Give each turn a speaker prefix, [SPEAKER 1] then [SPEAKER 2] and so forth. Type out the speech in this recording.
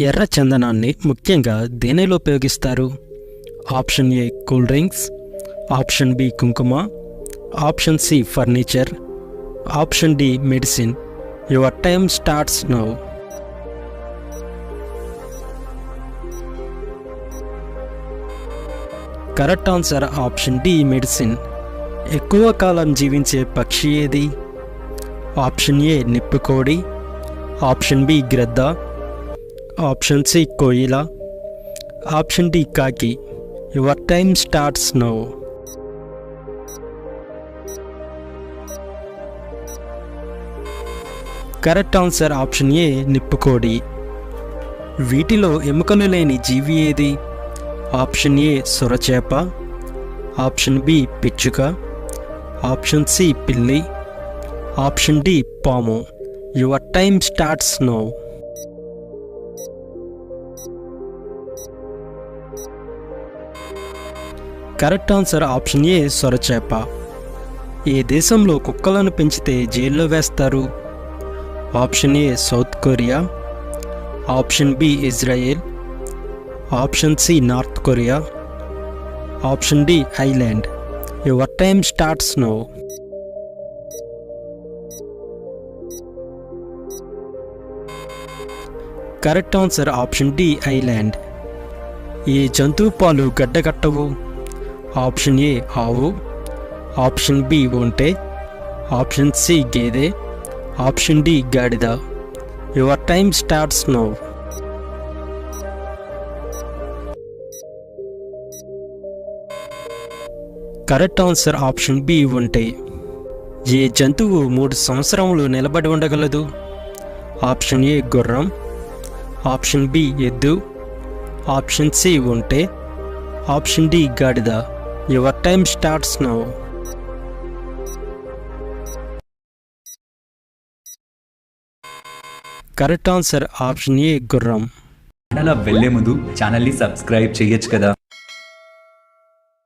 [SPEAKER 1] ఎర్ర చందనాన్ని ముఖ్యంగా దేనిలో ఉపయోగిస్తారు? Option A cool drinks, option B కుంకుమ, option C furniture, option D medicine. Your time starts now. Correct answer option D medicine. ఎక్కువ కాలం జీవించే పక్షి ఏది? ఆప్షన్ ఏ నిప్పుకోడి, ఆప్షన్ బి గ్రద్ద, ఆప్షన్ సి కోయిల, ఆప్షన్ డి కాకి. Your time starts now. Correct answer option A నిప్పుకోడి. వీటిలో ఎముకలు లేని జీవి ఏది? ఆప్షన్ ఏ సొరచేప, ఆప్షన్ బి పిచ్చుక, ఆప్షన్ సి పిల్లి, ఆప్షన్ డి పాము. Your time starts now. Correct answer option A సొరచేప. ఏ దేశంలో కుక్కలను పెంచితే జైల్లో వేస్తారు? Option A South Korea, option B Israel, option C North Korea, option D island. Your time starts now. Correct answer option D island. ఏ జంతువు పాలు గడ్డగట్టవు? ఆప్షన్ ఏ ఆవు, ఆప్షన్ బి ఒంటె, ఆప్షన్ సి గేదె, ఆప్షన్ డి గాడిద. Your time starts now. Correct answer option B ఒంటె. ఏ జంతువు 3 సంవత్సరములు నిలబడి ఉండగలదు? ఆప్షన్ ఏ గుర్రం, ఆప్షన్ బి ఎద్దు, ఆప్షన్ సి ఒంటె, ఆప్షన్ డి గాడిద. Your time starts now. Correct answer option ఏ గుర్రం.
[SPEAKER 2] అలా వెళ్లే ముందు ఛానల్ని సబ్స్క్రైబ్ చేయొచ్చు కదా.